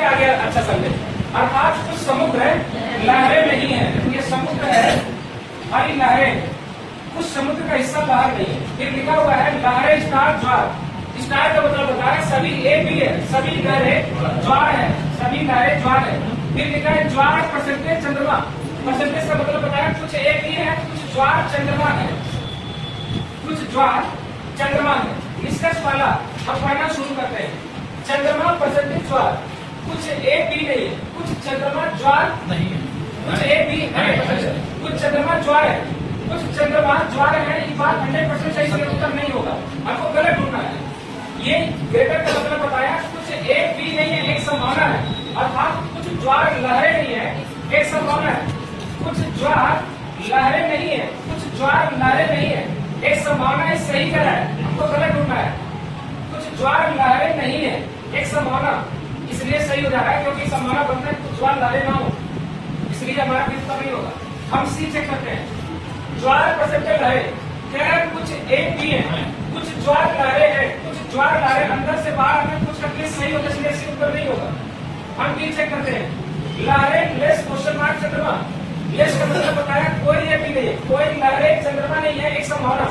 आगे अच्छा समझे। अर्थात कुछ समुद्र है, लहरें नहीं है। ये समुद्र है और ये लहरें, कुछ समुद्र का हिस्सा बाहर नहीं है। फिर लिखा हुआ है लहरें स्टार ज्वार। स्टार का मतलब बता रहा है सभी एक भी है, सभी लहरें ज्वार है, सभी लहरें ज्वार है। फिर लिखा है ज्वार परसेंटेज चंद्रमा। परसेंटेज का मतलब बताया कुछ एक ही है, कुछ ज्वार चंद्रमा है, कुछ ज्वार चंद्रमा है। निष्कर्ष वाला हम पढ़ना शुरू करते हैं। चंद्रमा परसेंटेज ज्वार, कुछ एक भी नहीं है, कुछ चंद्रमा ज्वार नहीं है, कुछ एक भी है, कुछ चंद्रमा ज्वार है, कुछ चंद्रमा ज्वार है। ये बात 100% सही उत्तर नहीं होगा, आपको गलत ढूंढना है। ये ग्रेटर का मतलब बताया कुछ एक भी नहीं है, एक संभावना है। अर्थात कुछ ज्वार लहरें नहीं है, एक संभावना है। कुछ ज्वार लहरें नहीं है, कुछ ज्वार लहरें नहीं है, एक संभावना है। सही करा है, हमको गलत ढूंढना है। कुछ ज्वार लहरें नहीं है, एक संभावना, इसलिए सही हो जा रहा है क्योंकि संभावना बनता है कुछ ज्वार लहरें ना हो, इसलिए हमारा उत्तर नहीं होगा। हम सी चेक करते हैं। ज्वार परसेंटेज लहरें कह रहा है कुछ एक भी है, कुछ ज्वार लहरें है, कुछ ज्वार लहरें अंदर से बाहर में कुछ करके सही होगा, इसलिए इसका उत्तर नहीं होगा। हम बी चेक करते हैं। लहरें लेस क्वेश्चन मार्क चंद्रमा। लेस का मतलब बताया कोई एक भी नहीं है, कोई लहरें चंद्रमा नहीं है, एक संभावना।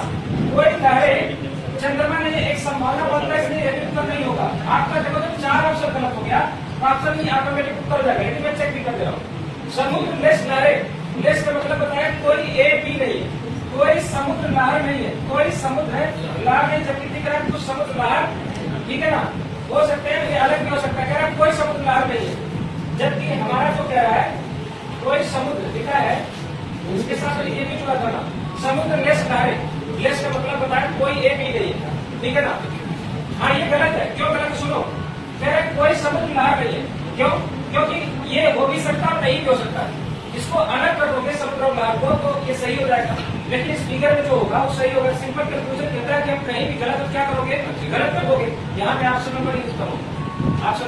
कोई लहरें चंद्रमा नहीं है, एक संभावना बनता है, इसलिए यही उत्तर नहीं होगा। आपका देखो तो 4 ऑप्शन गलत हो गया, तो ऑप्शन ही ऑटोमेटिक उत्तर हो जाएगा। लेकिन मैं चेक भी कर दे रहा हूँ। समुद्र लेस लहरें, लेस का मतलब बताया कोई एक भी नहीं है, कोई समुद्र लहर नहीं है, कोई समुद्र है लहर नहीं। जबकि दिख रहा है कुछ समुद्र लहर, ठीक है ना, हो सकते हैं, ये अलग भी हो सकता है। कह रहा है कोई समुद्र लहर नहीं है, जबकि हमारा जो कह रहा है कोई समुद्र लिखा है, उसके साथ ये भी जुड़ा था ना, समुद्र लेस लहरें। लेस का मतलब बताया कोई एक ही नहीं है, ठीक है ना। हाँ ये गलत है, क्यों गलत सुनो। कह रहा है कोई समुद्र लहर नहीं है, क्यों? क्योंकि ये हो भी सकता और नहीं भी हो सकता। इसको अलग कर दोगे समुद्र और लहर को तो ये सही हो जाएगा, लेकिन इस फिगर में जो होगा वो सही होगा। सिंपल कैलकुलेशन कहता है कि हम कहीं भी गलत क्या करोगे, गलत कर दोगे। यहाँ पे ऑप्शन नंबर यूज करो, ऑप्शन